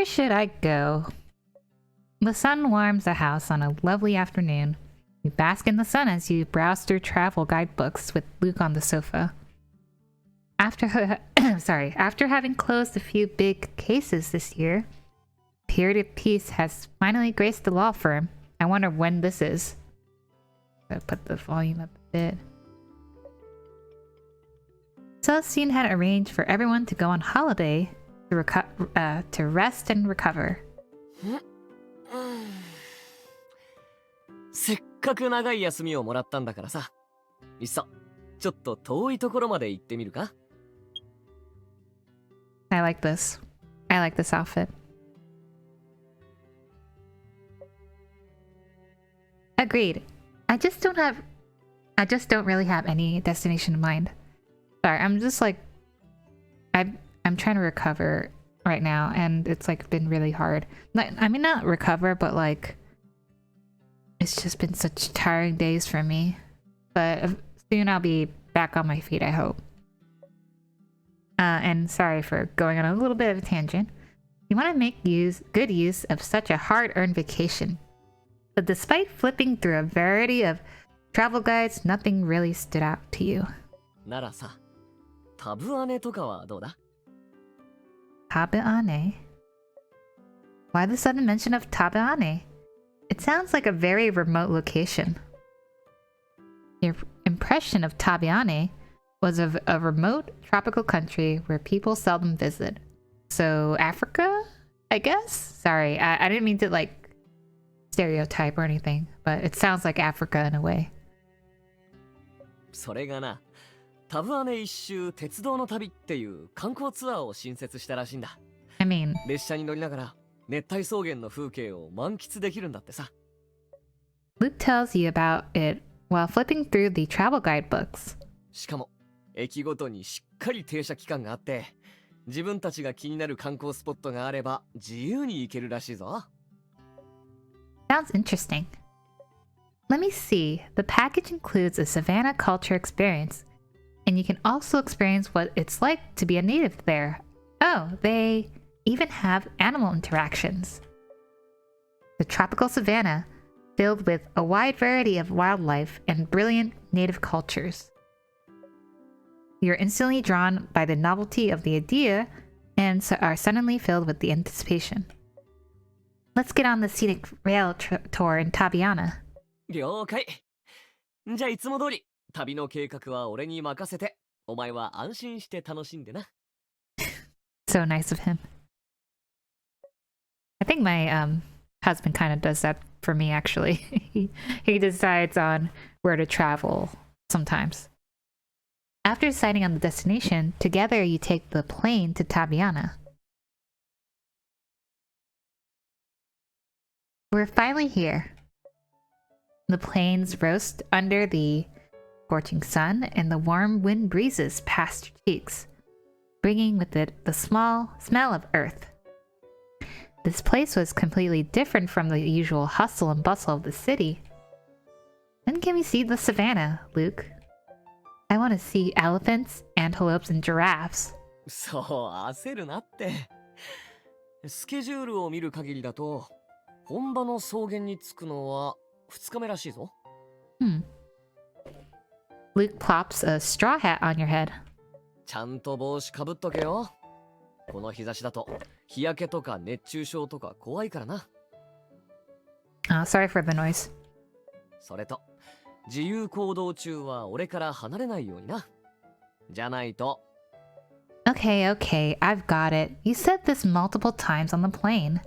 should I go? The sun warms the house on a lovely afternoon. You bask in the sun as you browse through travel guidebooks with Luke on the sofa. After having closed a few big cases this year, period of peace has finally graced the law firm. I wonder when this is. I'll put the volume up a bit. Celestine had arranged for everyone to go on holiday to rest and recover. せっかく長い休みをもらったんだからさ。いっそ、ちょっと遠いところまで行ってみるか? I like this. I like this outfit. Agreed. I just don't really have any destination in mind. Sorry, I'm just like I'm trying to recover right now, and it's like been really hard. I mean, not recover, but like it's just been such tiring days for me. But soon I'll be back on my feet, I hope. And sorry for going on a little bit of a tangent. You want to make good use of such a hard-earned vacation. But despite flipping through a variety of travel guides, nothing really stood out to you. ならさ、タブアネとかはどうだ? Tabeane? Why the sudden mention of Tabeane? It sounds like a very remote location. Your impression of Tabeane was of a remote tropical country where people seldom visit. So Africa, I guess? Sorry, I didn't mean to like stereotype or anything, but it sounds like Africa in a way. それがな、タブアネ一周鉄道の旅っていう観光ツアーを新設したらしいんだ。I mean, 列車に乗りながら熱帯草原の風景を満喫できるんだってさ。Luke tells you about it while flipping through the travel guidebooks. しかも駅ごとにしっかり停車期間があって、自分たちが気になる観光スポットがあれば自由に行けるらしいぞ。Sounds interesting. Let me see. The package includes a savannah culture experience, and you can also experience what it's like to be a native there. Oh, they even have animal interactions. The tropical savannah, filled with a wide variety of wildlife and brilliant native cultures. You're instantly drawn by the novelty of the idea and are suddenly filled with the anticipation. Let's get on the scenic rail tour in Tabiana. 了解。じゃあいつも通り旅の計画は俺に任せて、お前は安心して楽しんでな。So nice of him. I think my husband kind of does that for me, actually. he decides on where to travel sometimes. After deciding on the destination, together you take the plane to Tabiana. We're finally here. The plains roast under the scorching sun, and the warm wind breezes past your cheeks, bringing with it the smell of earth. This place was completely different from the usual hustle and bustle of the city. When can we see the savannah, Luke? I want to see elephants, antelopes, and giraffes. そう焦るなって。スケジュールを見る限りだと、本場の草原に着くのは2日目らしいぞ。Luke plops a straw hat on your head. ちゃんと帽子かぶっとけよ。この日差しだと日焼けとか熱中症とか怖いからな。Sorry for the noise. それと自由行動中は俺から離れないようにな。じゃないと。Okay, I've got it. You said this multiple times on the plane.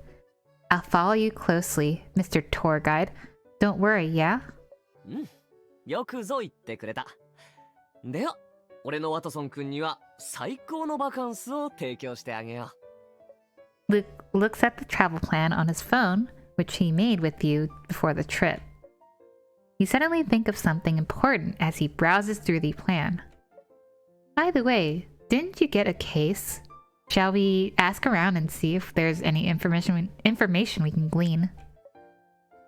I'll follow you closely, Mr. Tour Guide. Don't worry, yeah? よくぞ言ってくれた。では、俺のワトソン君には最高のバカンスを提供してあげよう。Luke looks at the travel plan on his phone, which he made with you before the trip. You suddenly think of something important as he browses through the plan. By the way, didn't you get a case? Shall we ask around and see if there's any information we can glean?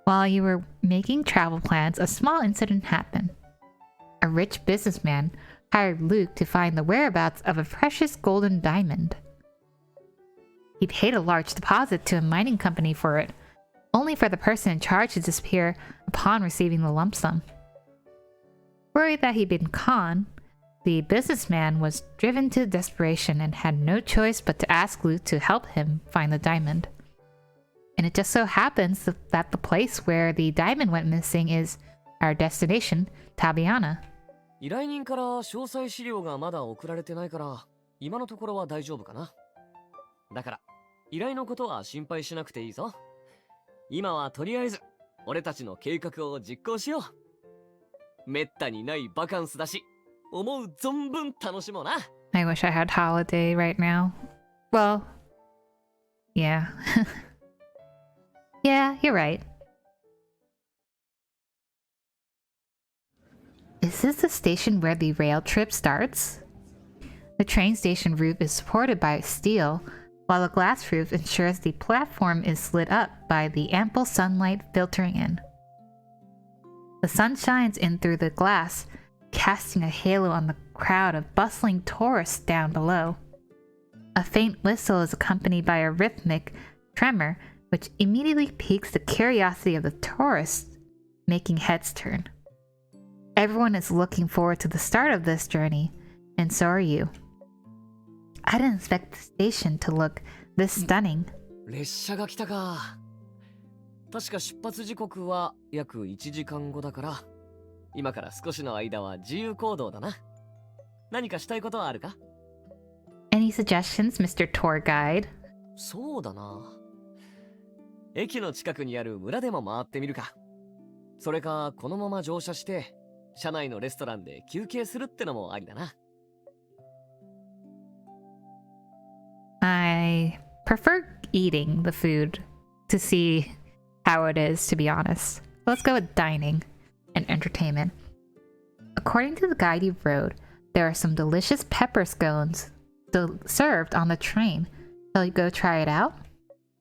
While you were making travel plans, a small incident happened. A rich businessman hired Luke to find the whereabouts of a precious golden diamond. He'd paid a large deposit to a mining company for it, only for the person in charge to disappear upon receiving the lump sum. Worried that he'd been conned, the businessman was driven to desperation and had no choice but to ask Luke to help him find the diamond. And it just so happens that the place where the diamond went missing is our destination, Tabiana. 依頼人から詳細資料がまだ送られてないから、今のところは大丈夫かな。だから、依頼のことは心配しなくていいぞ。今はとりあえず、俺たちの計画を実行しよう。めったにないバカンスだし、思う存分楽しもうな。I wish I had holiday right now. Well, yeah. Yeah, you're right. Is this the station where the rail trip starts? The train station roof is supported by steel, while a glass roof ensures the platform is lit up by the ample sunlight filtering in. The sun shines in through the glass, casting a halo on the crowd of bustling tourists down below. A faint whistle is accompanied by a rhythmic tremor, which immediately piques the curiosity of the tourists, making heads turn. Everyone is looking forward to the start of this journey, and so are you. I didn't expect the station to look this stunning. 列車が来たか。確か出発時刻は約1時間後だから、今から少しの間は自由行動だな。何かしたいことはあるか？ Any suggestions, Mr. Tour Guide? そうだな。駅の近くにある村でも回ってみるか。それかこのまま乗車して車内のレストランで休憩するってのもありだな。I prefer eating the food to see how it is, to be honest. Let's go with dining and entertainment. According to the guide you wrote, there are some delicious pepper scones served on the train. Shall you go try it out?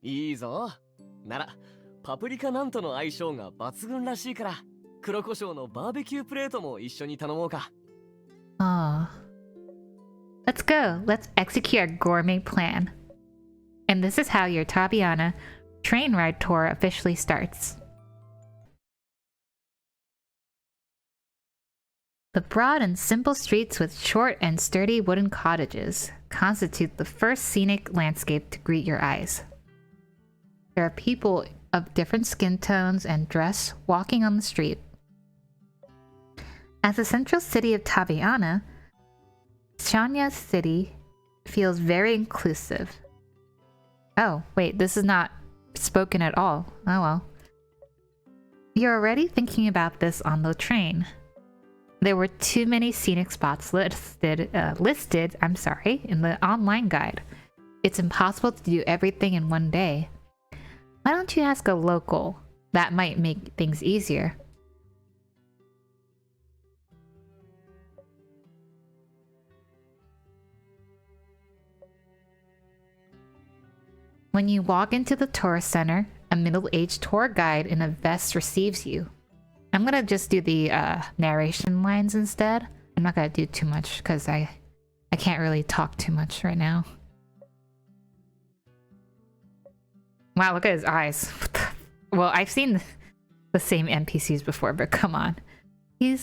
いいぞ。ならパプリカナンとの相性が抜群らしいから、黒胡椒のバーベキュープレートも一緒に頼もうか。Oh. Let's go. Let's execute our gourmet plan. And this is how your Tabiana train ride tour officially starts. The broad and simple streets with short and sturdy wooden cottages constitute the first scenic landscape to greet your eyes. There are people of different skin tones and dress walking on the street. As the central city of Tabiana, Shanya City feels very inclusive. Oh, wait, this is not spoken at all. Oh well. You're already thinking about this on the train. There were too many scenic spots listed in the online guide. It's impossible to do everything in one day. Why don't you ask a local? That might make things easier. When you walk into the tourist center, a middle-aged tour guide in a vest receives you. I'm gonna just do the narration lines instead. I'm not gonna do too much because I can't really talk too much right now. Wow, look at his eyes. Well, I've seen the same NPCs before, but come on. He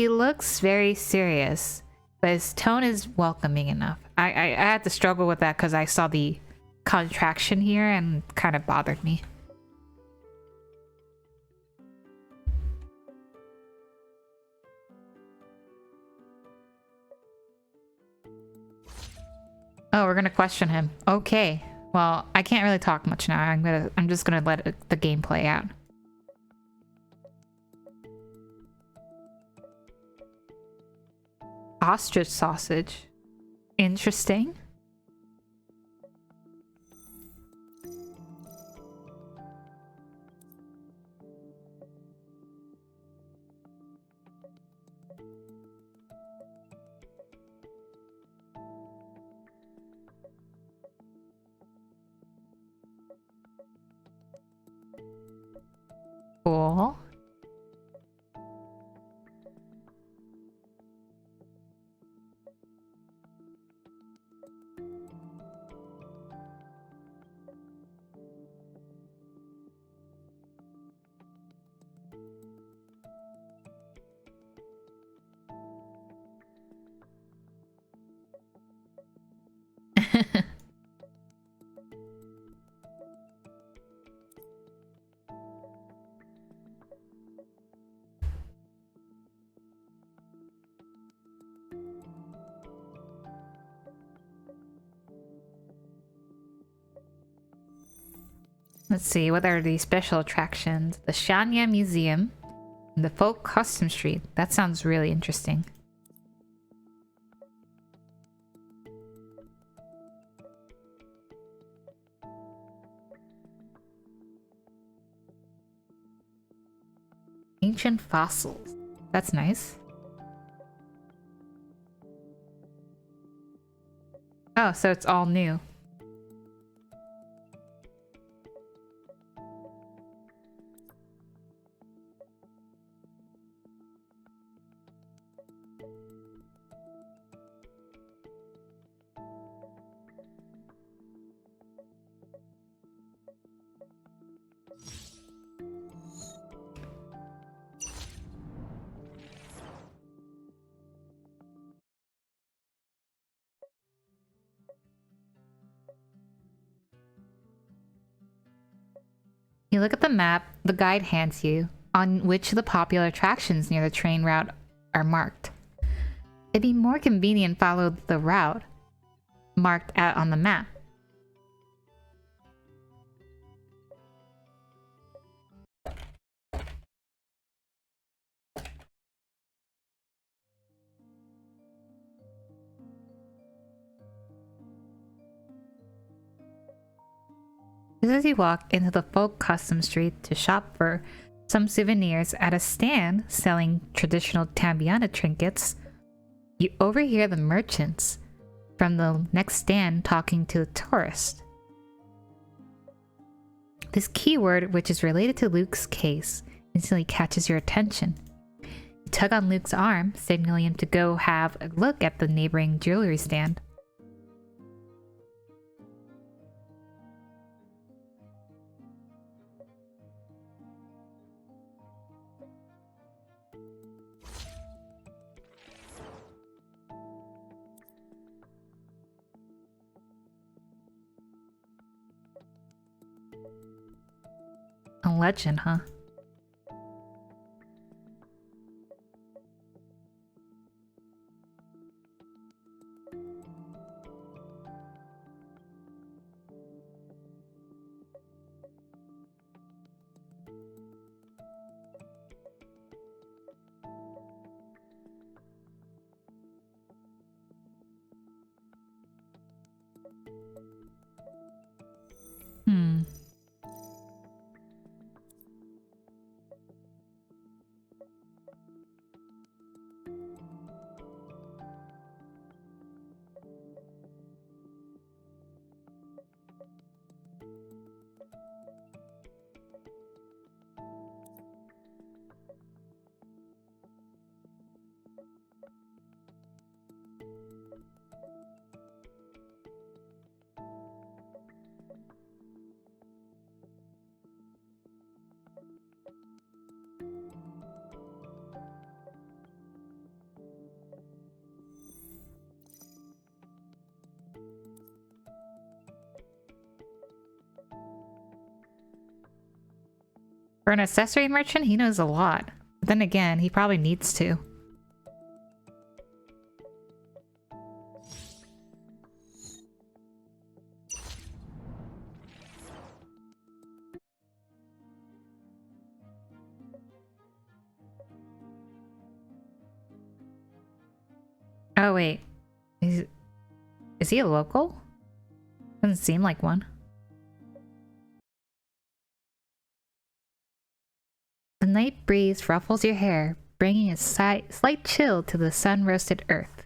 looks very serious, but his tone is welcoming enough. I had to struggle with that because I saw the contraction here and kind of bothered me. Oh, we're gonna question him. Okay. Well, I can't really talk much now. I'm just gonna let the game play out. Ostrich sausage. Interesting. Cool. Let's see, what are the special attractions? The Shanya Museum and the Folk Custom Street. That sounds really interesting. Ancient fossils. That's nice. Oh, so it's all new. You look at the map the guide hands you, on which the popular attractions near the train route are marked. It'd be more convenient to follow the route marked out on the map. Just as you walk into the folk custom street to shop for some souvenirs at a stand selling traditional Tambiana trinkets, you overhear the merchants from the next stand talking to the tourist. This keyword, which is related to Luke's case, instantly catches your attention. You tug on Luke's arm, signaling him to go have a look at the neighboring jewelry stand. A legend, huh? For an accessory merchant, he knows a lot. But then again, he probably needs to. Oh wait, is he a local? Doesn't seem like one. The night breeze ruffles your hair, bringing a slight chill to the sun-roasted earth.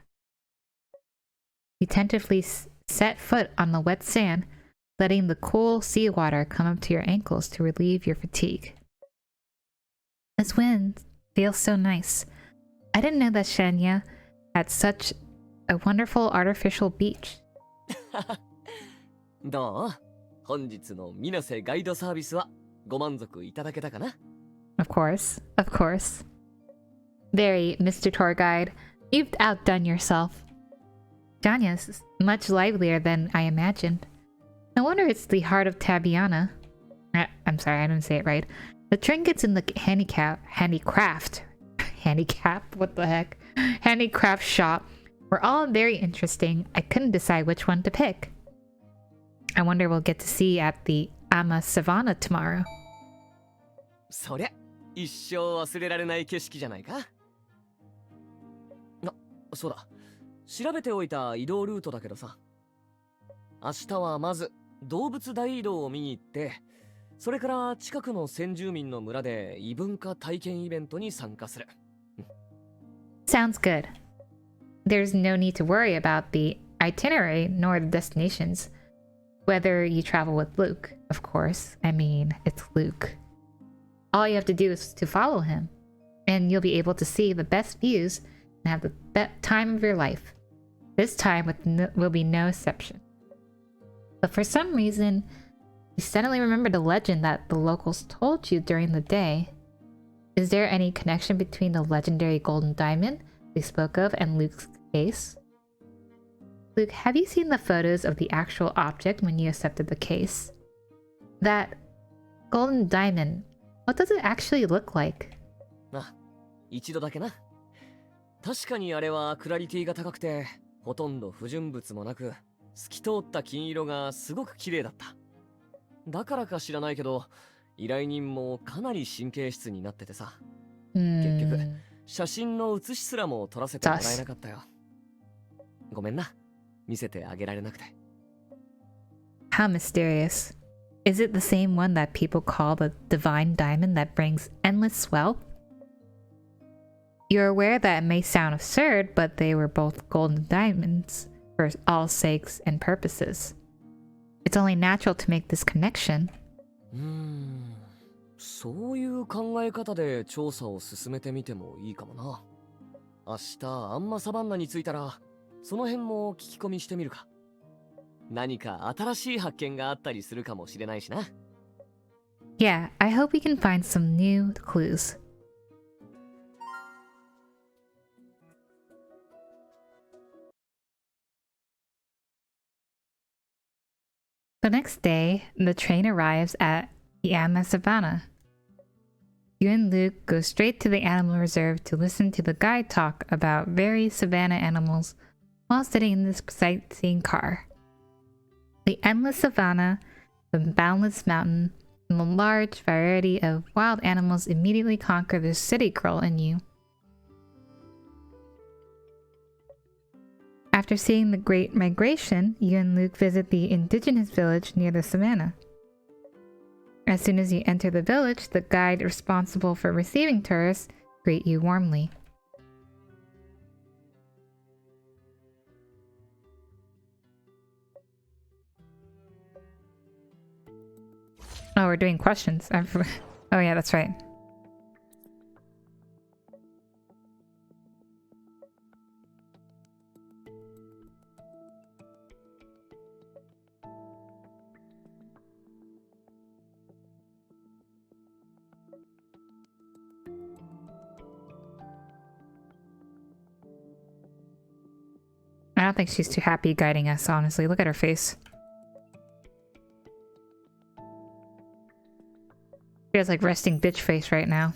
You tentatively set foot on the wet sand, letting the cool seawater come up to your ankles to relieve your fatigue. This wind feels so nice. I didn't know that Shenya had such a wonderful artificial beach. どう？本日の水瀬ガイドサービスはご満足いただけたかな？ Of course, of course. Very, Mr. Tour Guide. You've outdone yourself. Danya's much livelier than I imagined. No wonder it's the heart of Tabiana. I'm sorry, I didn't say it right. The trinkets in the handicraft what the heck? Handicraft shop were all very interesting. I couldn't decide which one to pick. I wonder we'll get to see at the Ama Savannah tomorrow. そりゃ一生忘れられない景色じゃないか。そうだ。調べておいた移動ルートだけどさ。明日はまず動物大移動を見に行って、それから近くの先住民の村で異文化体験イベントに参加する。Sounds good. There's no need to worry about the itinerary nor the destinations. Whether you travel with Luke, of course. I mean, it's Luke. All you have to do is to follow him, and you'll be able to see the best views and have the best time of your life. This time will be no exception. But for some reason, you suddenly remembered a legend that the locals told you during the day. Is there any connection between the legendary golden diamond we spoke of and Luke's case? Luke, have you seen the photos of the actual object when you accepted the case? That golden diamond, what does it actually look like? 一度だけな。確かにあれはクラリティが高くて、ほとんど不純物もなく、透き通った金色がすごく綺麗だった。だからか知らないけど、依頼人もかなり神経質になっててさ。結局、写真の写しすらも撮らせてもらえなかったよ。ごめんな。見せてあげられなくて。How mysterious. Is it the same one that people call the divine diamond that brings endless wealth? You're aware that it may sound absurd, but they were both golden diamonds for all sakes and purposes. It's only natural to make this connection. そういう考え方で調査を進めてみてもいいかもな。明日アンマサバンナに着いたら、その辺も聞き込みしてみるか。何か新しい発見があったりするかもしれないしな。Yeah, I hope we can find some new clues. The next day, the train arrives at Yama Savannah. You and Luke go straight to the animal reserve to listen to the guide talk about various savannah animals while sitting in this sightseeing car. The endless savannah, the boundless mountain, and the large variety of wild animals immediately conquer the city girl in you. After seeing the Great Migration, you and Luke visit the indigenous village near the savannah. As soon as you enter the village, the guide responsible for receiving tourists greet you warmly. Oh, we're doing questions. Oh yeah, that's right. I don't think she's too happy guiding us, honestly. Look at her face. She has like resting bitch face right now.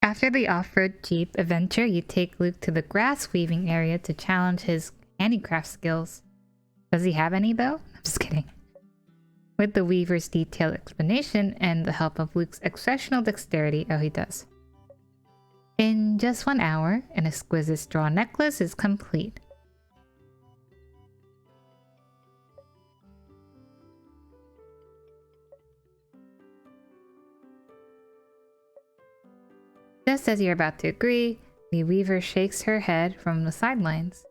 After the off-road Jeep adventure, you take Luke to the grass weaving area to challenge his handicraft skills. Does he have any though? I'm just kidding. With the weaver's detailed explanation and the help of Luke's exceptional dexterity, oh he does. In just 1 hour, an exquisite straw necklace is complete. Just as you're about to agree, the weaver shakes her head from the sidelines.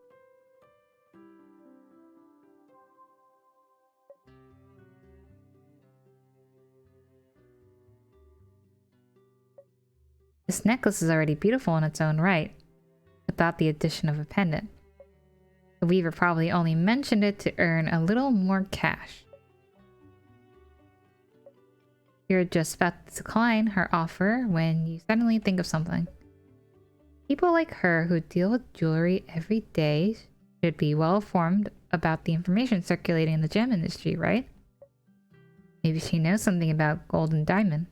This necklace is already beautiful in its own right, without the addition of a pendant. The weaver probably only mentioned it to earn a little more cash. You're just about to decline her offer when you suddenly think of something. People like her who deal with jewelry every day should be well informed about the information circulating in the gem industry, right? Maybe she knows something about gold and diamond.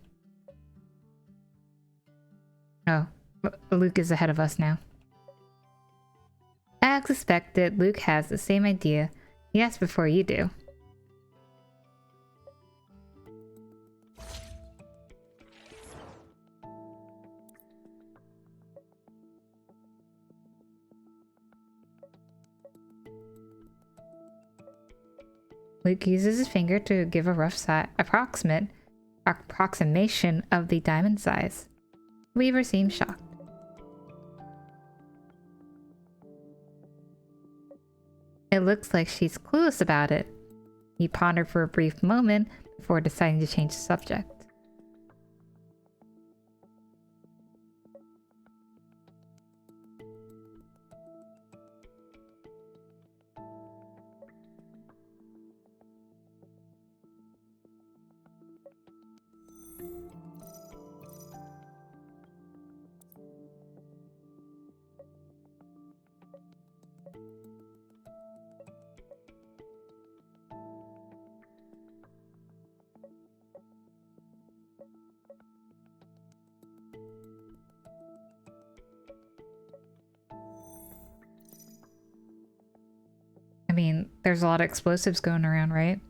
Oh, Luke is ahead of us now. As expected, Luke has the same idea. He asked before you do. Luke uses his finger to give a rough approximation of the diamond size. Weaver seems shocked. It looks like she's clueless about it. You ponder for a brief moment before deciding to change the subject. I mean, there's a lot of explosives going around, right?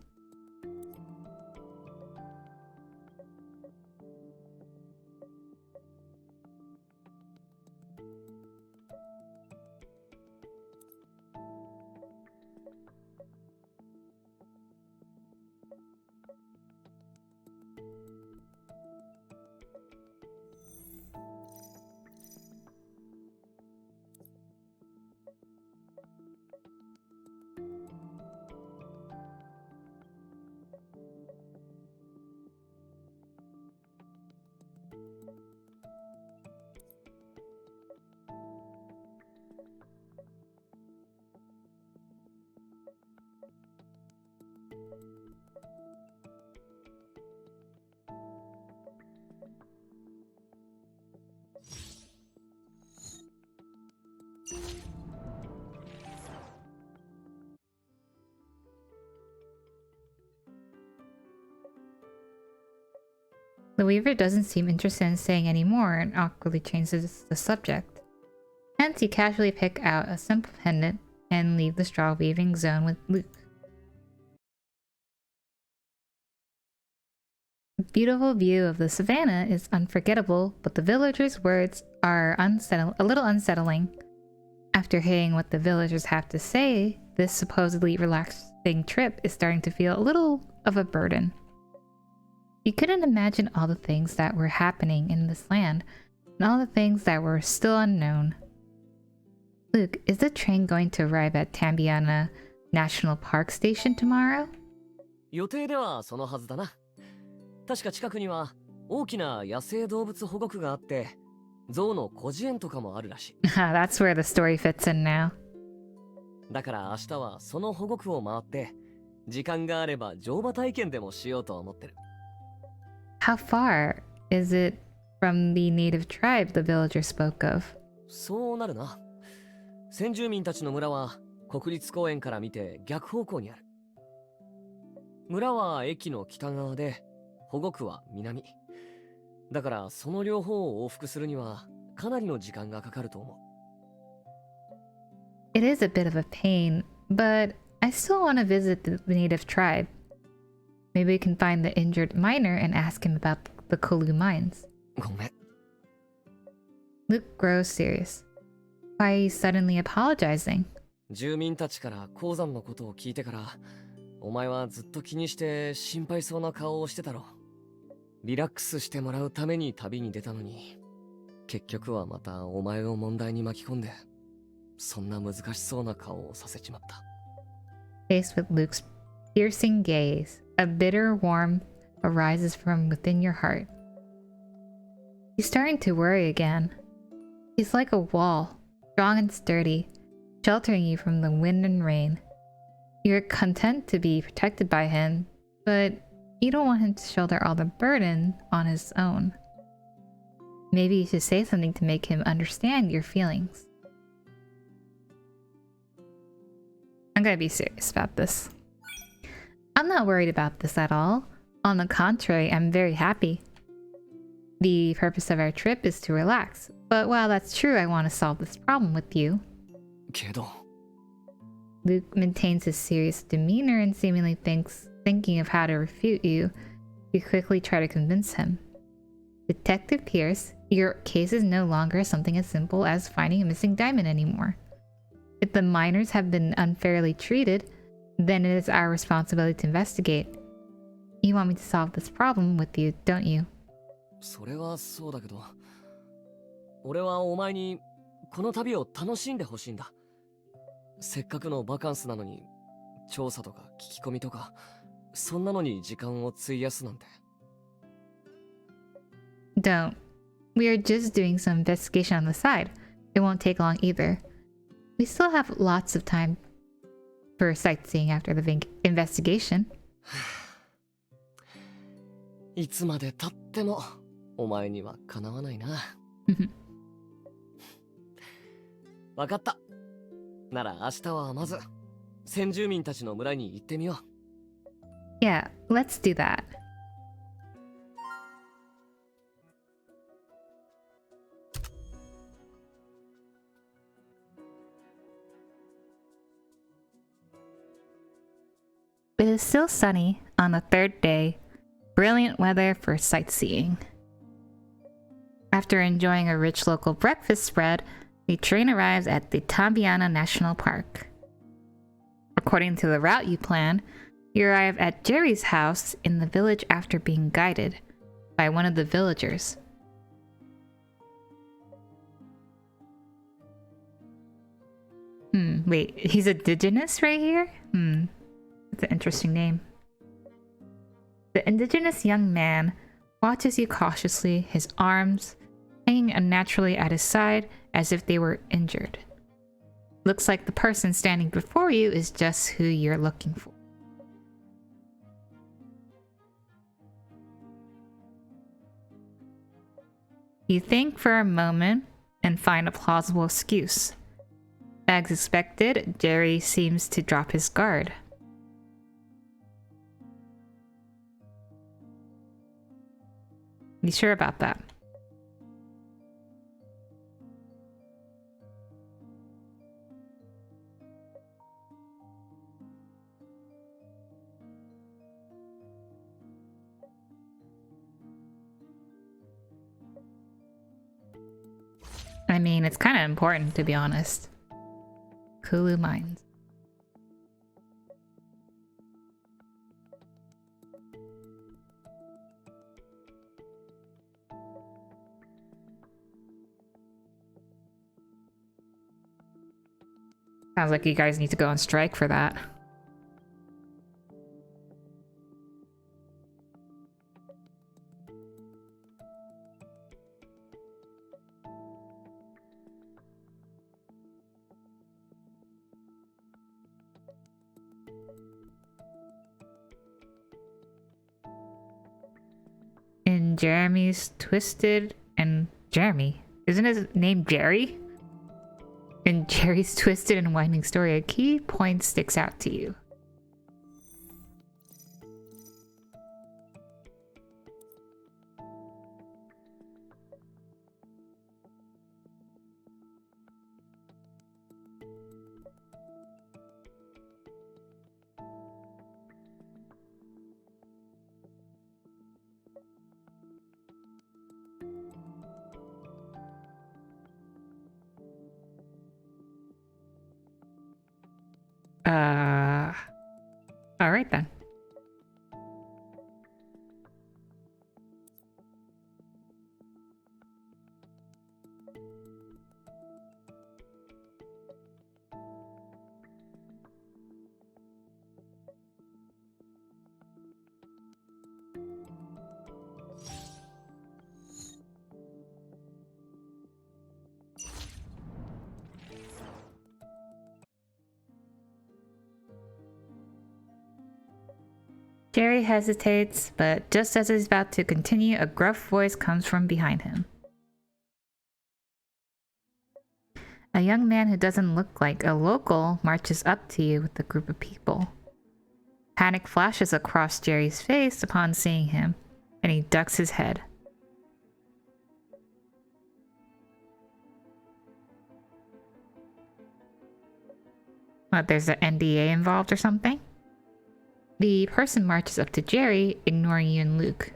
The weaver doesn't seem interested in saying any more and awkwardly changes the subject. Hence, you casually pick out a simple pendant and leave the straw weaving zone with Luke. The beautiful view of the savannah is unforgettable, but the villagers' words are a little unsettling. After hearing what the villagers have to say, this supposedly relaxing trip is starting to feel a little of a burden. You couldn't imagine all the things that were happening in this land, and all the things that were still unknown. Luke, is the train going to arrive at Tambiana National Park Station tomorrow? 予定ではそのはずだな。確か近くには大きな野生動物保護区があって、象の孤児園とかもあるらしい。That's where the story fits in now. だから明日はその保護区を回って、時間があれば乗馬体験でもしようと思ってる。How far is it from the native tribe the villager spoke of? そうなるな。先住民たちの村は国立公園から見て逆方向にある。村は駅の北側で、保護区は南。だからその両方を往復するにはかなりの時間がかかると思う。It is a bit of a pain, but I still want to visit the native tribe. Maybe we can find the injured miner and ask him about the Kolu mines. ごめん。Luke grows serious. Why are you suddenly apologizing? 住民たちから鉱山のことを聞いてから、お前はずっと気にして心配そうな顔をしてたろ。リラックスしてもらうために旅に出たのに、結局はまたお前を問題に巻き込んで、そんな難しそうな顔をさせちまった。Faced with Luke's piercing gaze, a bitter warmth arises from within your heart. He's starting to worry again. He's like a wall, strong and sturdy, sheltering you from the wind and rain. You're content to be protected by him, but you don't want him to shoulder all the burden on his own. Maybe you should say something to make him understand your feelings. I'm gonna be serious about this. I'm not worried about this at all. On the contrary, I'm very happy. The purpose of our trip is to relax, but while that's true, I want to solve this problem with you. けど、 Luke maintains his serious demeanor and seemingly thinking of how to refute you. You quickly try to convince him. Detective Pierce, your case is no longer something as simple as finding a missing diamond anymore. If the miners have been unfairly treated, then it is our responsibility to investigate. You want me to solve this problem with you, don't you? それはそうだけど、俺はお前にこの旅を楽しんでほしいんだ。せっかくのバカンスなのに、調査とか聞き込みとか、そんなのに時間を費やすなんて。Don't. We are just doing some investigation on the side. It won't take long either. We still have lots of time for sightseeing after the investigation. いつまで経ってもお前にはかなわないな。わかった。なら明日はまず先住民たちの村に行ってみよう。Yeah, let's do that. It is still sunny on the third day. Brilliant weather for sightseeing. After enjoying a rich local breakfast spread, the train arrives at the Tambiana National Park. According to the route you plan, you arrive at Jerry's house in the village after being guided by one of the villagers. Wait, he's indigenous right here? That's an interesting name. The indigenous young man watches you cautiously, his arms hanging unnaturally at his side as if they were injured. Looks like the person standing before you is just who you're looking for. You think for a moment and find a plausible excuse. As expected, Jerry seems to drop his guard. You sure about that? I mean, it's kind of important, to be honest. Kulu mines. Sounds like you guys need to go on strike for that. In Jeremy's twisted and Jeremy. Isn't his name Jerry? In Jerry's twisted and winding story, a key point sticks out to you. Alright then. Jerry hesitates, but just as he's about to continue, a gruff voice comes from behind him. A young man who doesn't look like a local marches up to you with a group of people. Panic flashes across Jerry's face upon seeing him, and he ducks his head. What, there's an NDA involved or something? The person marches up to Jerry, ignoring you and Luke.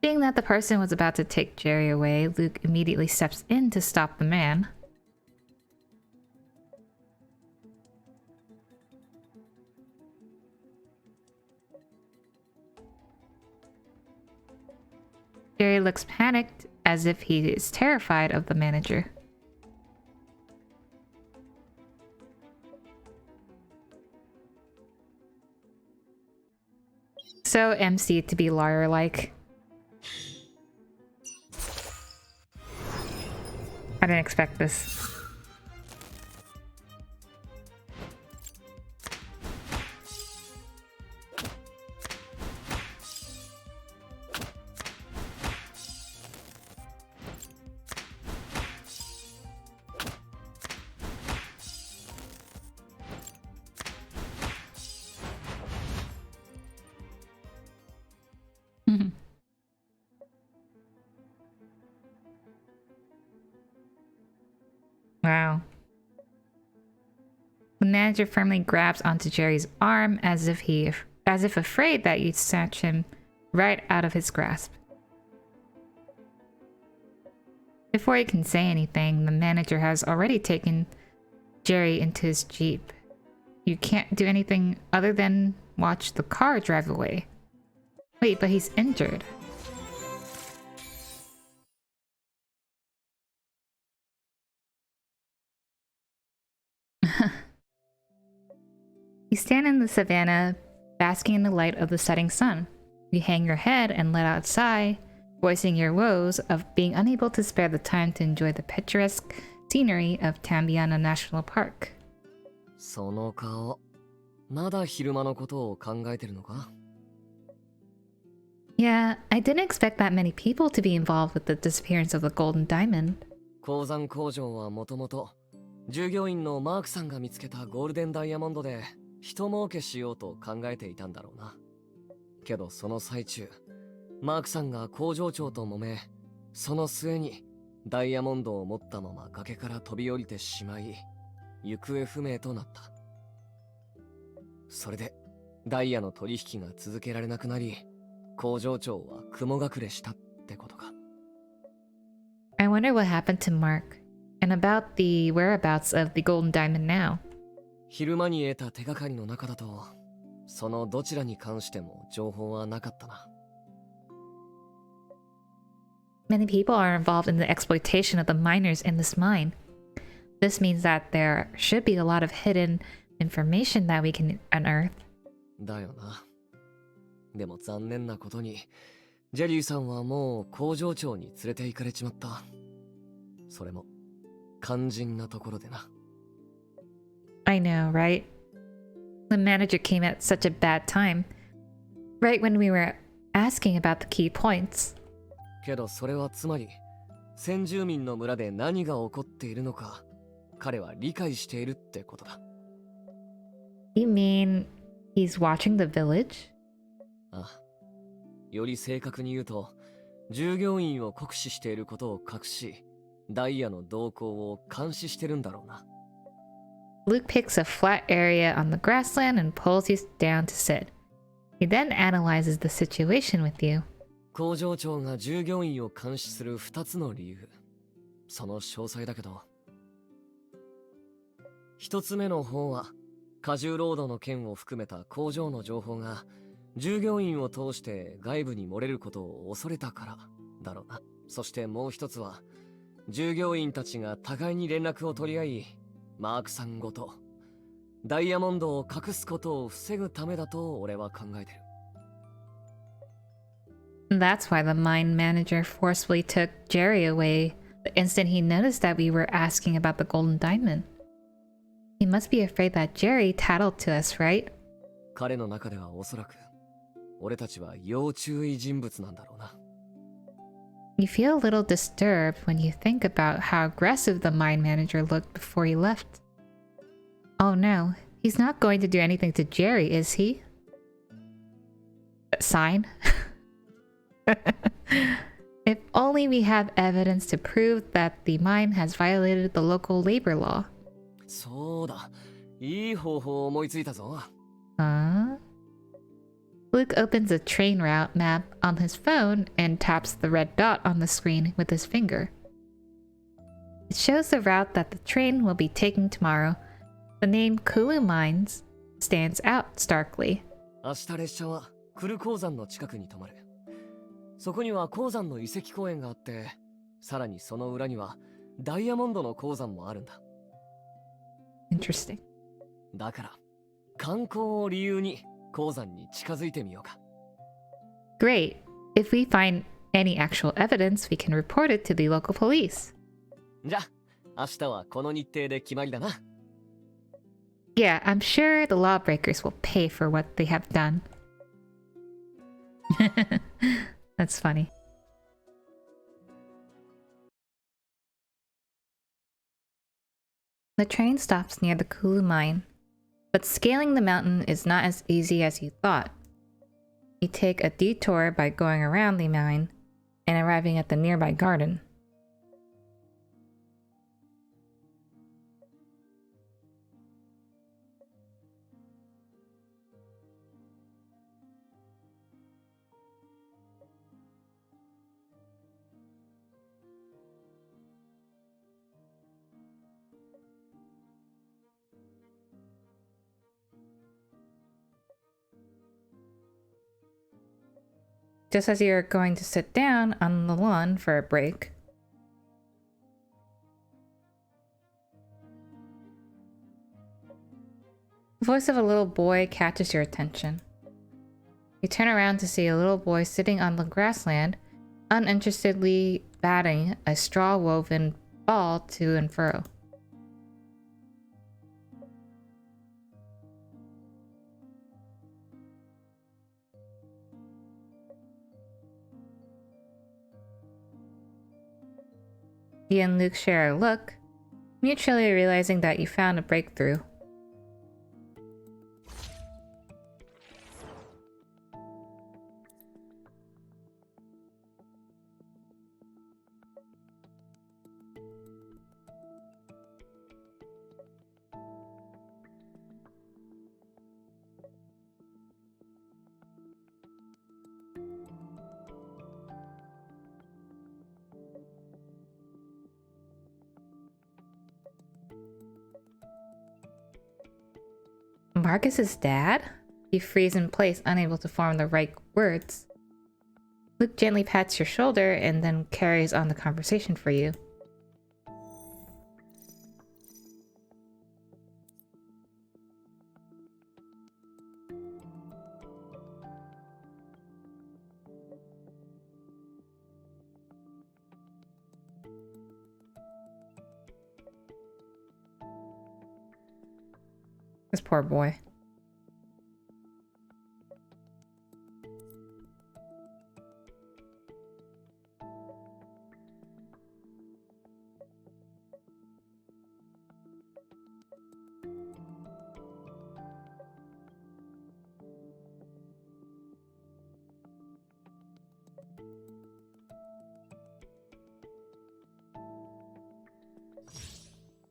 Seeing that the person was about to take Jerry away, Luke immediately steps in to stop the man. Jerry looks panicked, as if he is terrified of the manager. So MC to be lawyer-like. I didn't expect this. Wow. The manager firmly grabs onto Jerry's arm as if afraid that you'd snatch him right out of his grasp. Before he can say anything, the manager has already taken Jerry into his jeep. You can't do anything other than watch the car drive away. Wait, but he's injured. You stand in the savannah, basking in the light of the setting sun. You hang your head and let out a sigh, voicing your woes of being unable to spare the time to enjoy the picturesque scenery of Tambiana National Park. その顔、まだ昼間のことを考えてるのか? Yeah, I didn't expect that many people to be involved with the disappearance of the Golden Diamond. 鉱山工場はもともと従業員のマークさんが見つけたゴールデンダイヤモンドで人儲けしようと考えていたんだろうな。けどその最中、マークさんが工場長と揉め、その末にダイヤモンドを持ったまま崖から飛び降りてしまい、行方不明となった。それでダイヤの取引が続けられなくなり、工場長は雲隠れしたってことか。I wonder what happened to Mark, and about the whereabouts of the Golden Diamond now. 昼間に得た手がかりの中だと、そのどちらに関しても情報はなかったな。Many people are involved in the exploitation of the miners in this mine. This means that there should be a lot of hidden information that we can unearth. だよな。でも残念なことに、ジェリーさんはもう工場長に連れて行かれちまった。それも肝心なところでな。I know, right? The manager came at such a bad time. Right when we were asking about the key points. けどそれはつまり、先住民の村で何が起こっているのか、彼は理解しているってことだ。You mean he's watching the village? ああ。より正確に言うと、従業員を酷使していることを隠し、ダイヤの動向を監視してるんだろうな。Luke picks a flat area on the grassland and pulls you down to sit. He then analyzes the situation with you. 工場長が従業員を監視する2つの理由。その詳細だけど、1つ目の方は、過重労働の件を含めた工場の情報が、従業員を通して外部に漏れることを恐れたからだろうな。そしてもう一つは、従業員たちが互いに連絡を取り合い、マークさんごとダイヤモンドを隠すことを防ぐためだと俺は考えてる。That's why the mine manager forcefully took Jerry away the instant he noticed that we were asking about the golden diamond. He must be afraid that Jerry tattled to us, right? 彼の中ではおそらく俺たちは要注意人物なんだろうな。You feel a little disturbed when you think about how aggressive the mine manager looked before he left. Oh no, he's not going to do anything to Jerry, is he? Sign? If only we have evidence to prove that the mine has violated the local labor law. そうだ、いい方法を思いついたぞ。Huh? Luke opens a train route map on his phone and taps the red dot on the screen with his finger. It shows the route that the train will be taking tomorrow. The name Kulu Mines stands out starkly. 明日列車はクル鉱山の近くに止まる。そこには鉱山の遺跡公園があって、さらにその裏にはダイヤモンドの鉱山もあるんだ。Interesting. だから観光を理由に鉱山に近づいてみようか。Great. If we find any actual evidence, we can report it to the local police. じゃあ、明日はこの日程で決まりだな。Yeah, I'm sure the lawbreakers will pay for what they have done. That's funny. The train stops near the Kulu mine, but scaling the mountain is not as easy as you thought. You take a detour by going around the mine and arriving at the nearby garden. Just as you're going to sit down on the lawn for a break, the voice of a little boy catches your attention. You turn around to see a little boy sitting on the grassland, uninterestedly batting a straw-woven ball to and fro. He and Luke share a look, mutually realizing that you found a breakthrough. Marcus's dad? You freeze in place, unable to form the right words. Luke gently pats your shoulder and then carries on the conversation for you. This poor boy.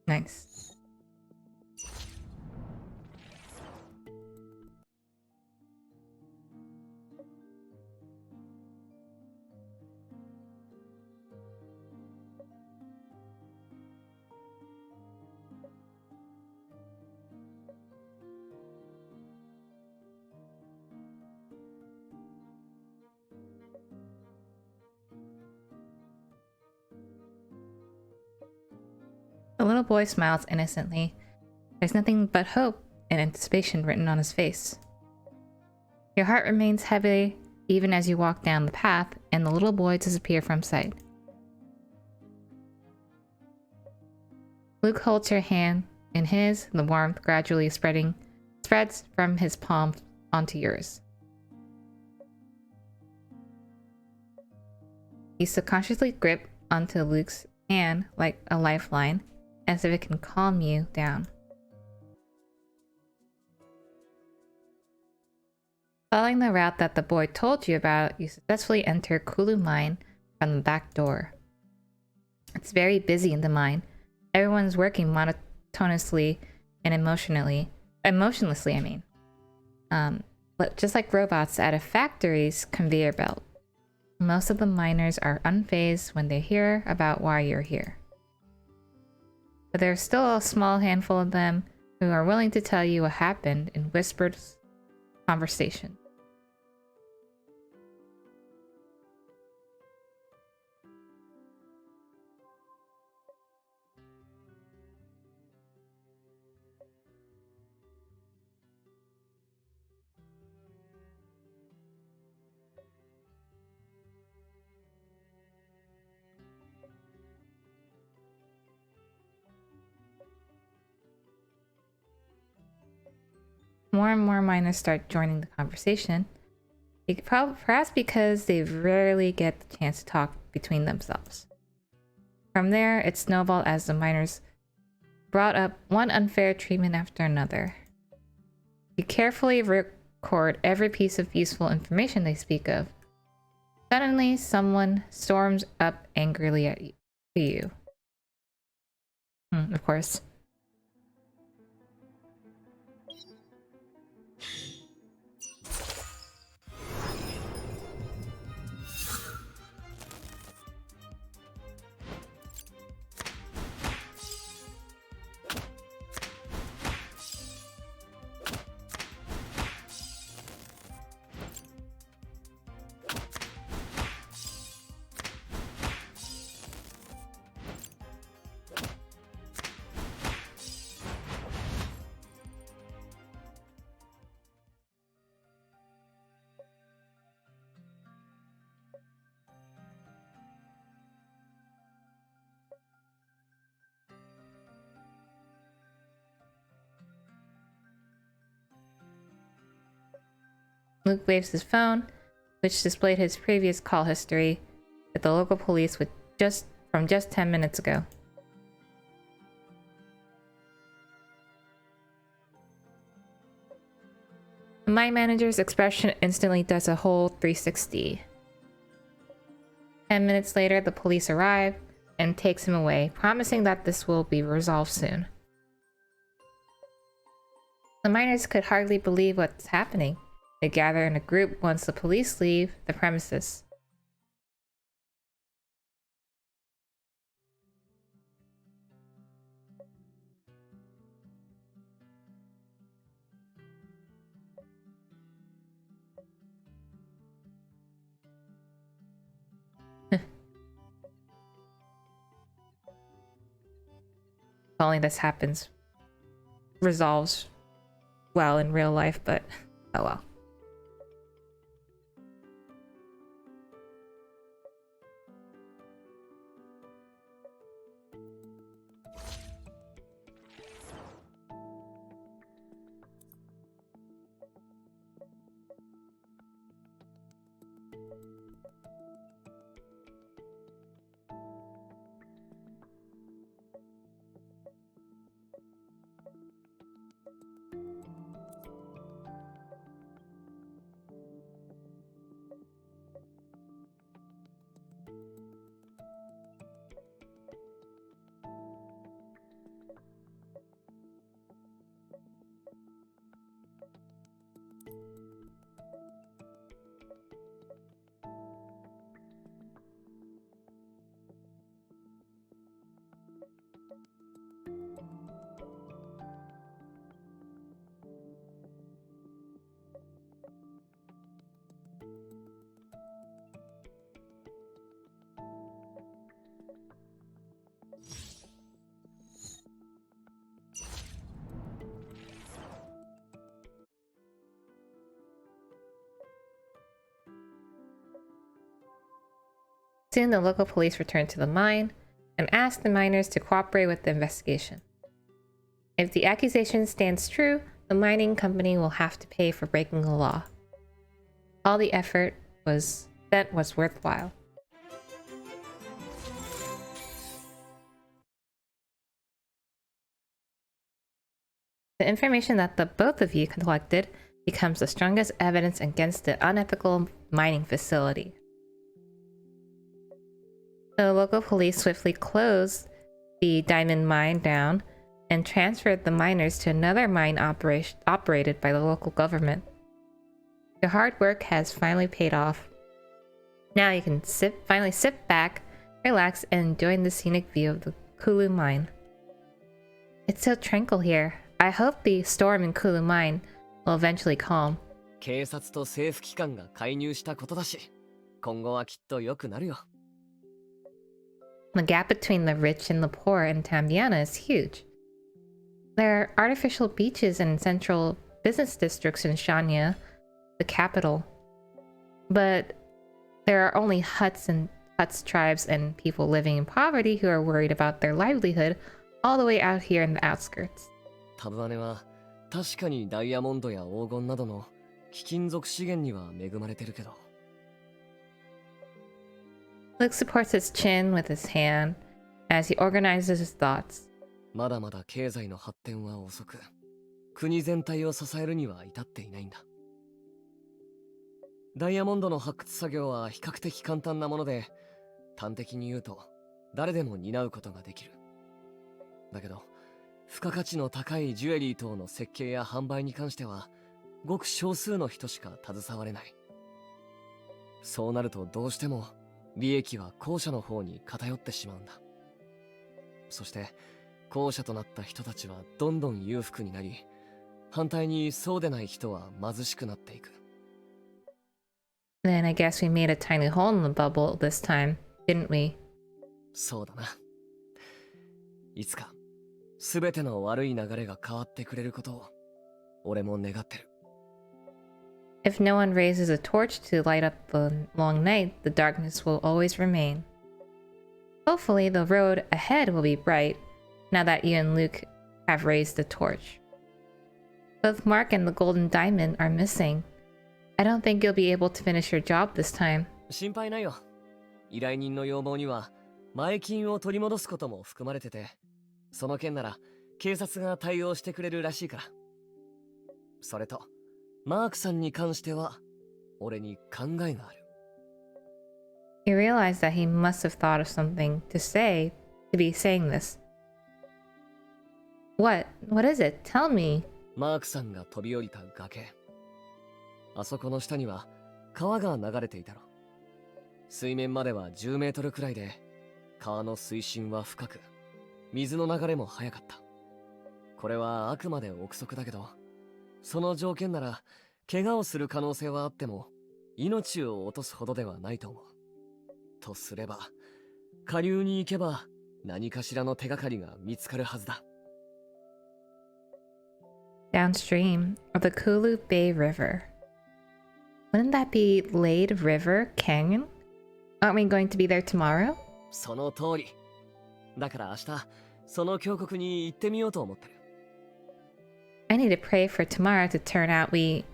Nice. The little boy smiles innocently. There's nothing but hope and anticipation written on his face. Your heart remains heavy even as you walk down the path and the little boy disappears from sight. Luke holds your hand in his, the warmth gradually spreads from his palm onto yours. You subconsciously grip onto Luke's hand like a lifeline, as if it can calm you down. Following the route that the boy told you about, you successfully enter Kulu Mine from the back door. It's very busy in the mine. Everyone's working monotonously and emotionlessly, but just like robots at a factory's conveyor belt. Most of the miners are unfazed when they hear about why you're here. But there's still a small handful of them who are willing to tell you what happened in whispered conversation. More and more miners start joining the conversation, perhaps because they rarely get the chance to talk between themselves. From there, it snowballed as the miners brought up one unfair treatment after another. You carefully record every piece of useful information they speak of. Suddenly, someone storms up angrily at you. Of course. Luke waves his phone, which displayed his previous call history with the local police from just 10 minutes ago. The mine manager's expression instantly does a whole 360. 10 minutes later, the police arrive and takes him away, promising that this will be resolved soon. The miners could hardly believe what's happening. They gather in a group once the police leave the premises. Only this resolves well in real life, but oh well. Soon the local police returned to the mine and asked the miners to cooperate with the investigation. If the accusation stands true, the mining company will have to pay for breaking the law. All the effort was worthwhile. The information that the both of you collected becomes the strongest evidence against the unethical mining facility. The local police swiftly closed the diamond mine down and transferred the miners to another mine operated by the local government. Your hard work has finally paid off. Now you can finally sit back, relax, and enjoy the scenic view of the Kulu mine. It's so tranquil here. I hope the storm in Kulu mine will eventually calm. 警察と政府機関が介入したことだし、今後はきっと良くなるよ。The gap between the rich and the poor in Tambiana is huge. There are artificial beaches and central business districts in Shania, the capital. But there are only huts, tribes, and people living in poverty who are worried about their livelihood all the way out here in the outskirts. タブアネは確かにダイヤモンドや黄金などの貴金属資源には恵まれてるけど。Luke supports his chin with his hand as he organizes his thoughts. まだまだ経済の発展は遅く、国全体を支えるには至っていないんだ。ダイヤモンドの発掘作業は比較的簡単なもので、端的に言うと誰でも担うことができる。だけど、付加価値の高いジュエリー等の設計や販売に関しては、ごく少数の人しか携われない。そうなるとどうしても利益は後者の方に偏ってしまうんだ。そして後者となった人たちはどんどん裕福になり、反対にそうでない人は貧しくなっていく。Then I guess we made a tiny hole in the bubble this time, didn't we? そうだな。いつか全ての悪い流れが変わってくれることを俺も願ってる。If no one raises a torch to light up the long night, the darkness will always remain. Hopefully, the road ahead will be bright now that you and Luke have raised the torch. Both Mark and the golden diamond are missing. I don't think you'll be able to finish your job this time. 心配ないよ。依頼人の要望には前金を取り戻すことも含まれてて、その件なら警察が対応してくれるらしいから。それとマークさんに関しては俺に考えがある。He realized that he must have thought of something to say to be saying this. What? What is it? Tell me. マークさんが飛び降りた崖。あそこの下には川が流れていたろ。水面までは10メートルくらいで、川の水深は深く、水の流れも速かった。これはあくまで憶測だけど、その条件なら怪我をする可能性はあっても命を落とすほどではないと思う。とすれば下流に行けば何かしらの手がかりが見つかるはずだ。Downstream of the Kulu Bay River. Wouldn't that be Lade River Canyon? Aren't we going to be there tomorrow? その通り。だから明日その峡谷に行ってみようと思ってる。I need to pray for tomorrow to turn out we...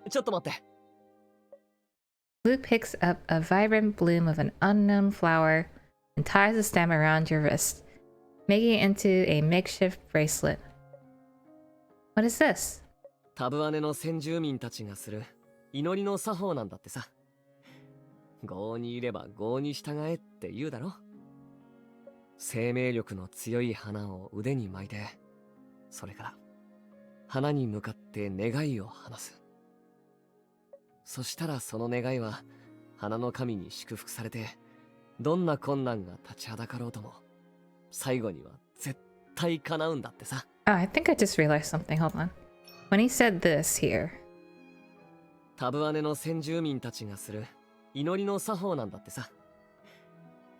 ちょっと待って。Luke picks up a vibrant bloom of an unknown flower and ties the stem around your wrist, making it into a makeshift bracelet. What is this? タブアネの先住民たちがする祈りの作法なんだってさ。業にいれば業に従えって言うだろ。生命力の強い花を腕に巻いて、それから花に向かって願いを話す。そしたらその願いは花の神に祝福されて、どんな困難が立ちはだかろうとも最後には絶対叶うんだってさ。Oh, I think I just realized something. Hold on. When he said this here. タブアネの先住民たちがする祈りの作法なんだってさ。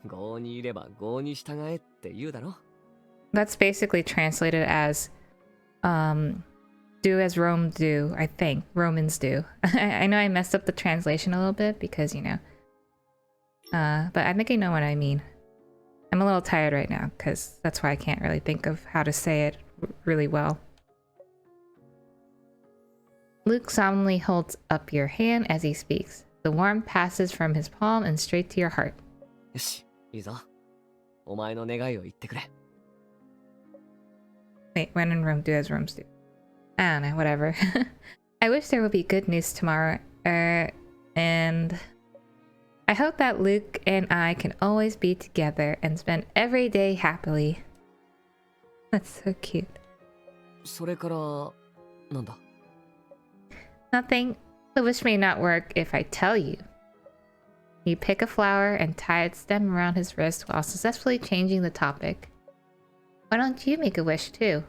業にいれば業に従えって言うだろ。That's basically translated as do as Rome do, I think. Romans do. I know I messed up the translation a little bit because, you know. But I think I know what I mean. I'm a little tired right now, because that's why I can't really think of how to say it really well. Luke solemnly holds up your hand as he speaks. The warmth passes from his palm and straight to your heart. よし、いいぞ。お前の願いを言ってくれ。Wait, when in Rome, do as Rome's do. I don't know, whatever. I wish there would be good news tomorrow, and I hope that Luke and I can always be together and spend every day happily. That's so cute. それから、なんだ? Nothing. The wish may not work if I tell you. You pick a flower and tie its stem around his wrist while successfully changing the topic. Why don't you make a wish too?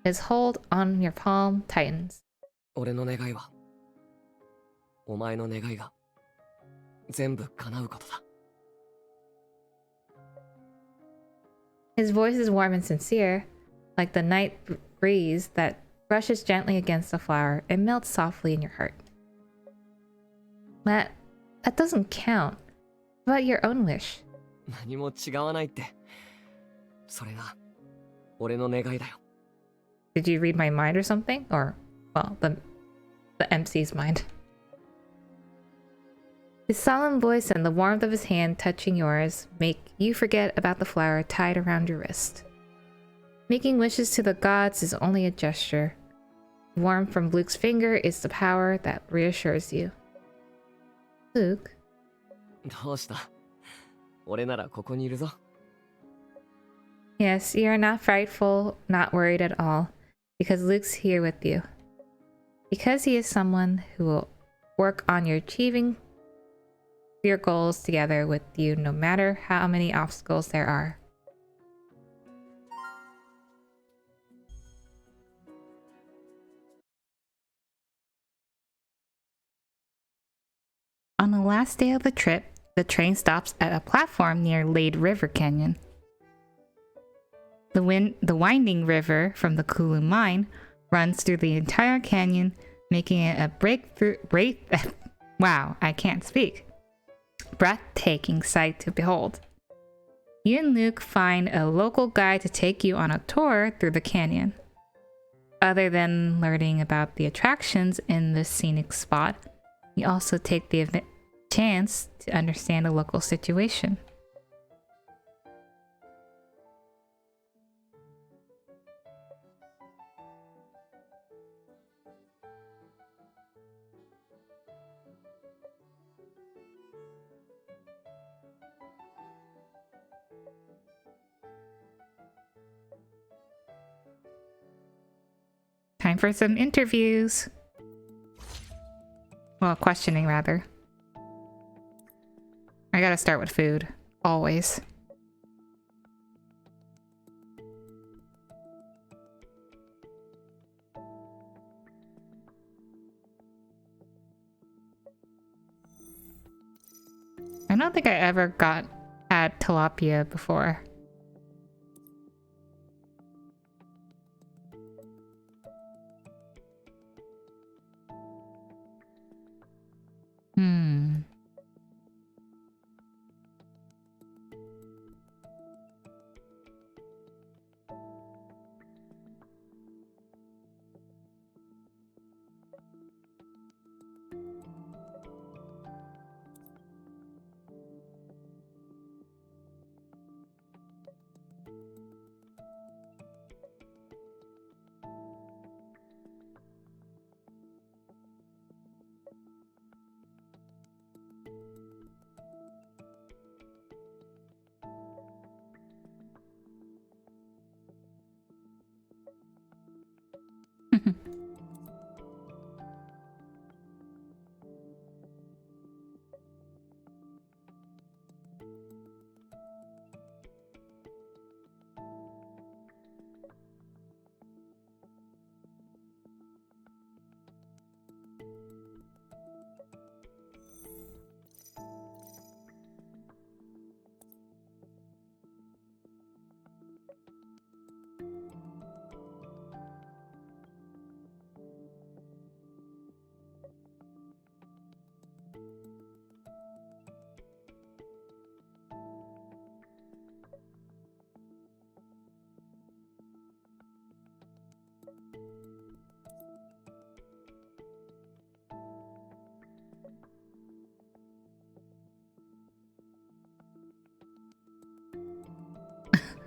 His hold on your palm tightens. 俺の願いは、お前の願いが、全部叶うことだ。His voice is warm and sincere, like the night breeze that brushes gently against the flower. It melts softly in your heart. That doesn't count. What about your own wish? 何も違わないって。それが、俺の願いだよ。Did you read my mind or something? Or, well, the MC's mind. His solemn voice and the warmth of his hand touching yours make you forget about the flower tied around your wrist. Making wishes to the gods is only a gesture. Warmth from Luke's finger is the power that reassures you. Luke? どうした?俺ならここにいるぞ。Yes, you are not frightful, not worried at all, because Luke's here with you. Because he is someone who will work on your achieving your goals together with you no matter how many obstacles there are. On the last day of the trip, the train stops at a platform near Lade River Canyon. The winding river from the Kulu mine runs through the entire canyon, making it a breathtaking sight to behold. You and Luke find a local guide to take you on a tour through the canyon. Other than learning about the attractions in this scenic spot, you also take the chance to understand the local situation. Time for some interviews. Well, questioning rather. I gotta start with food. Always. I don't think I ever had tilapia before.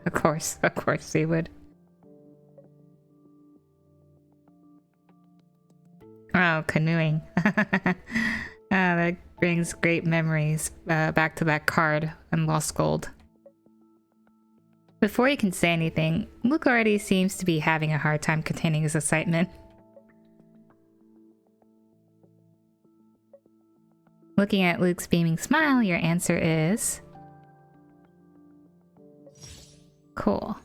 Of course he would. Oh, canoeing. That brings great memories back to that card and lost gold. Before he can say anything, Luke already seems to be having a hard time containing his excitement. Looking at Luke's beaming smile, your answer is... Cool.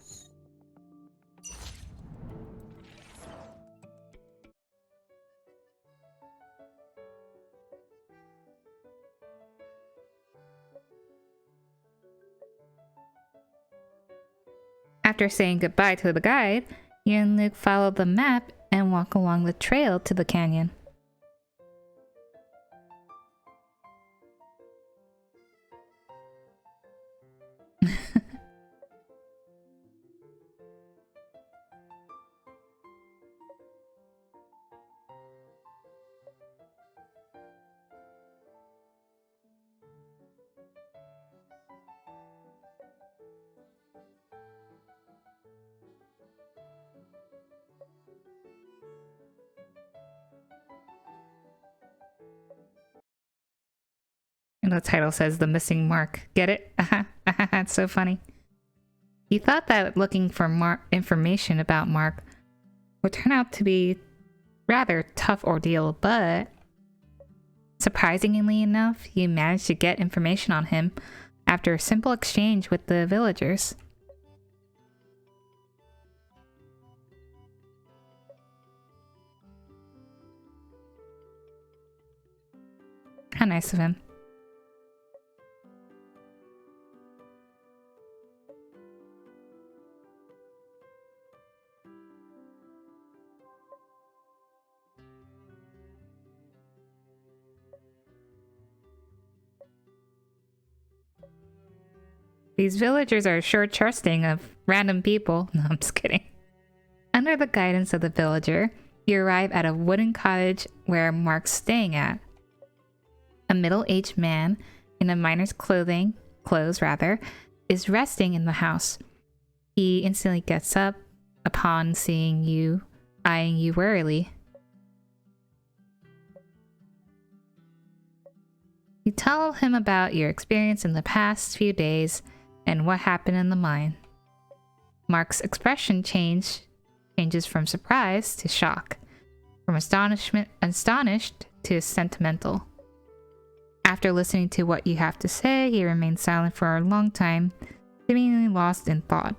After saying goodbye to the guide, you and Luke follow the map and walk along the trail to the canyon. And the title says The Missing Mark. Get it? It's so funny. You thought that looking for information about Mark would turn out to be rather tough ordeal, but surprisingly enough, you managed to get information on him after a simple exchange with the villagers. How nice of him. These villagers are sure trusting of random people. No, I'm just kidding. Under the guidance of the villager, you arrive at a wooden cottage where Mark's staying at. A middle-aged man in a miner's clothes, is resting in the house. He instantly gets up upon seeing you, eyeing you warily. You tell him about your experience in the past few days and what happened in the mine. Mark's expression changes from surprise to shock, from astonished to sentimental. After listening to what you have to say, he remains silent for a long time, seemingly lost in thought.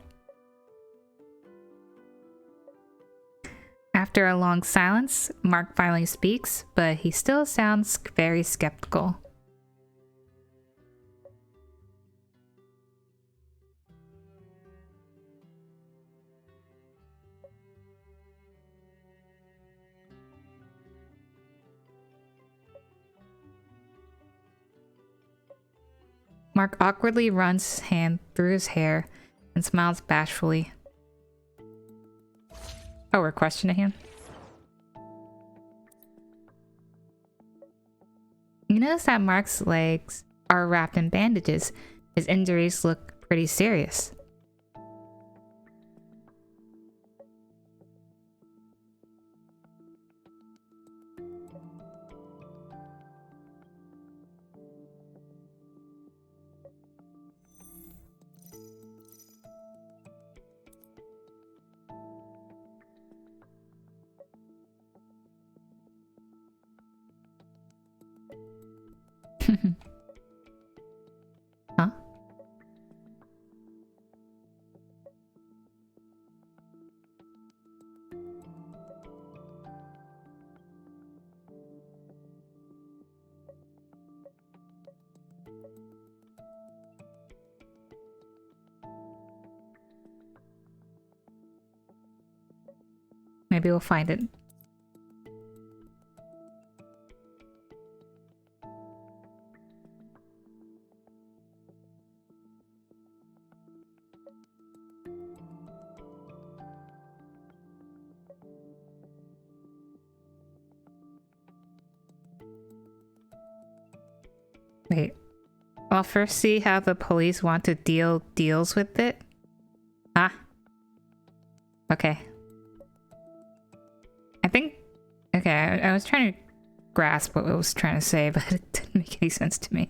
After a long silence, Mark finally speaks, but he still sounds very skeptical. Mark awkwardly runs his hand through his hair and smiles bashfully. Oh, we're questioning him? You notice that Mark's legs are wrapped in bandages. His injuries look pretty serious. Huh? Maybe we'll find it. Wait. I'll first see how the police want to deals with it. Yeah, I was trying to grasp what it was trying to say, but it didn't make any sense to me.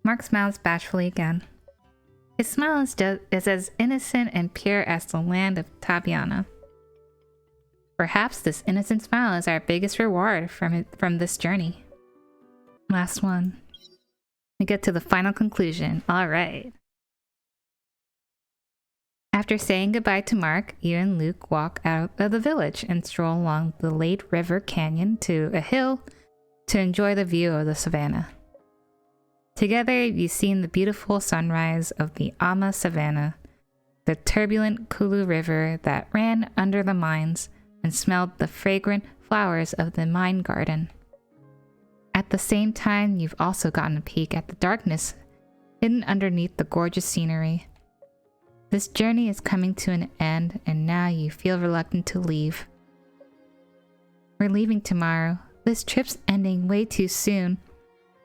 Mark smiles bashfully again. His smile is as innocent and pure as the land of Tabiana. Perhaps this innocent smile is our biggest reward from this journey. Last one. We get to the final conclusion. Alright. After saying goodbye to Mark, you and Luke walk out of the village and stroll along the Late River Canyon to a hill to enjoy the view of the savannah. Together, you've seen the beautiful sunrise of the Ama Savannah, the turbulent Kulu River that ran under the mines, and smelled the fragrant flowers of the mine garden. At the same time, you've also gotten a peek at the darkness hidden underneath the gorgeous scenery. This journey is coming to an end, and now you feel reluctant to leave. We're leaving tomorrow. This trip's ending way too soon.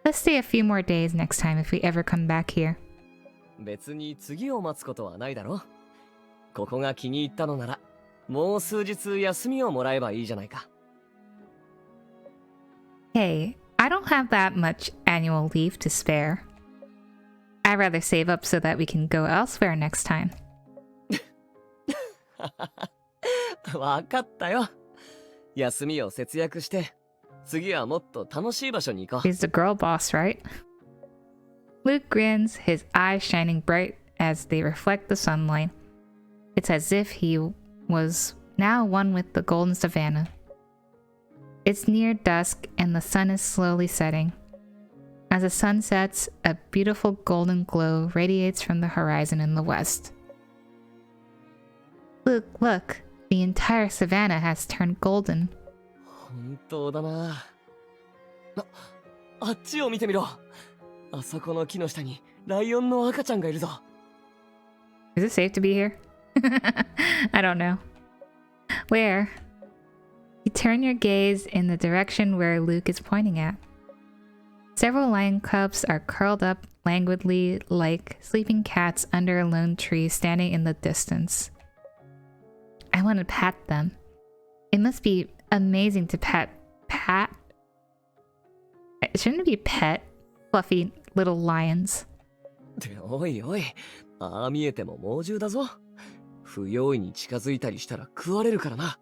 Let's stay a few more days next time if we ever come back here. 別に次を待つことはないだろ。ここが気に入ったのなら、もう数日休みをもらえばいいじゃないか。Hey, I don't have that much annual leave to spare. I'd rather save up so that we can go elsewhere next time. わかったよ。休みを節約して。次はもっと楽しい場所に行こう。 He's the girl boss, right? Luke grins, his eyes shining bright as they reflect the sunlight. It's as if he was now one with the golden savannah. It's near dusk and the sun is slowly setting. As the sun sets, a beautiful golden glow radiates from the horizon in the west. Luke, look, the entire savannah has turned golden. 本当だな。あっちを見てみろ。あそこの木の下にライオンの赤ちゃんがいるぞ。Is it safe to be here? I don't know. Where? You turn your gaze in the direction where Luke is pointing at. Several lion cubs are curled up languidly like sleeping cats under a lone tree standing in the distance. I want to pat them. It must be amazing to pat. Shouldn't it be pet? Fluffy little lions. おいおい、ああ見えても猛獣だぞ。不用意に近づいたりしたら食われるからな。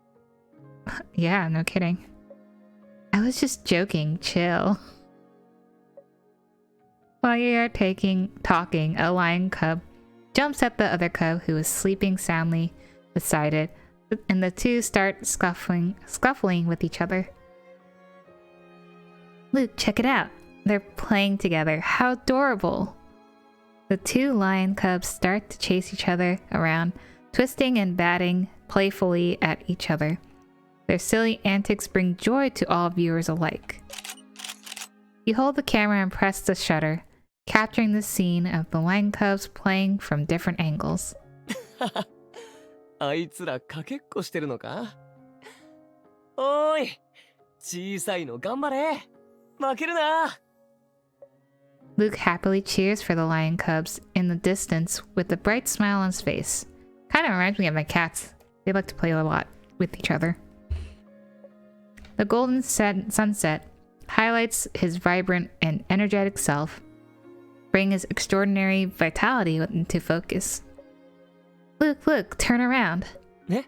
Yeah, no kidding. I was just joking, chill. While you are talking, a lion cub jumps at the other cub who is sleeping soundly beside it, and the two start scuffling with each other. Luke, check it out. They're playing together. How adorable. The two lion cubs start to chase each other around, twisting and batting playfully at each other. Their silly antics bring joy to all viewers alike. You hold the camera and press the shutter, capturing the scene of the lion cubs playing from different angles. あいつらかけっこしてるのか？おーい、小さいの頑張れ。負けるな。Luke happily cheers for the lion cubs in the distance with a bright smile on his face. Kind of reminds me of my cats. They like to play a lot with each other. The golden sunset highlights his vibrant and energetic self, bringing his extraordinary vitality into focus. Luke, look, turn around. Eh?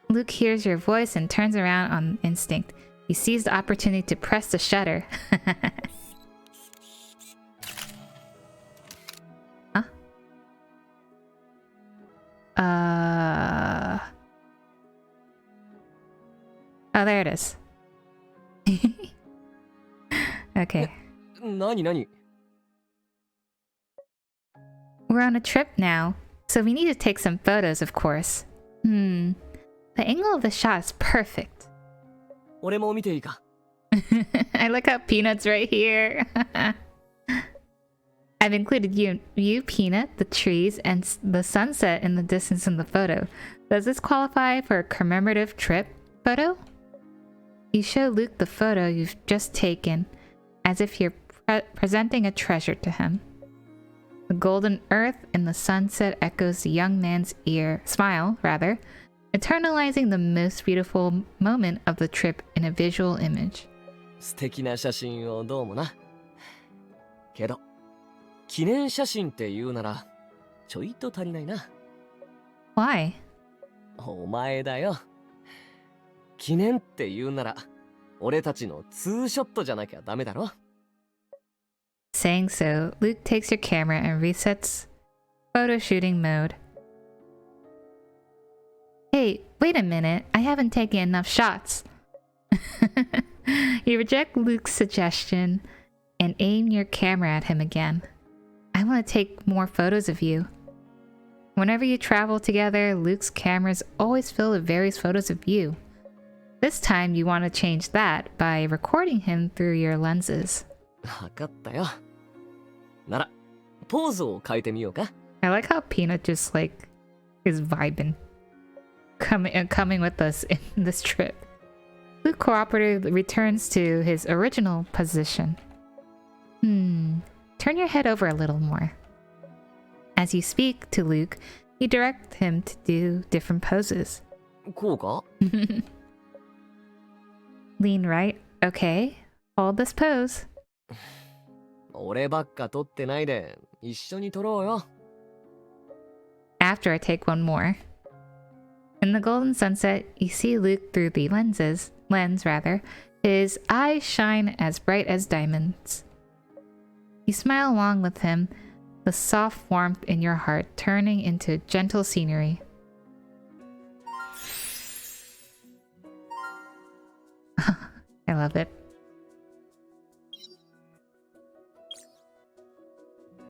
Luke hears your voice and turns around on instinct. He sees the opportunity to press the shutter. Huh? Oh, there it is. Okay. 何？ We're on a trip now, so we need to take some photos, of course. The angle of the shot is perfect. 俺も見ていいか？ I like how Peanut's right here. I've included you, Peanut, the trees, and the sunset in the distance in the photo. Does this qualify for a commemorative trip photo? You show Luke the photo you've just taken, as if you're presenting a treasure to him. The golden earth in the sunset echoes the young man's smile, internalizing the most beautiful moment of the trip in a visual image. 素敵な写真をどうもな。けど、記念写真って言うなら、ちょいと足りないな。Why? お前だよ。記念って言うなら、俺たちのツーショットじゃなきゃダメだろ。Saying so, Luke takes your camera and resets photo shooting mode. Hey, wait a minute. I haven't taken enough shots. You reject Luke's suggestion and aim your camera at him again. I want to take more photos of you. Whenever you travel together, Luke's cameras always fill with various photos of you. This time you want to change that by recording him through your lenses. わかったよ。なら、ポーズを変えてみようか。I like how Peanut just is vibing. Coming with us in this trip. Luke cooperatively returns to his original position. Turn your head over a little more. As you speak to Luke, you direct him to do different poses. こうか? Lean right. Okay. Hold this pose. 俺ばっか撮ってないで、一緒に撮ろうよ。After I take one more. In the golden sunset, you see Luke through the lens. His eyes shine as bright as diamonds. You smile along with him, the soft warmth in your heart turning into gentle scenery. I love it.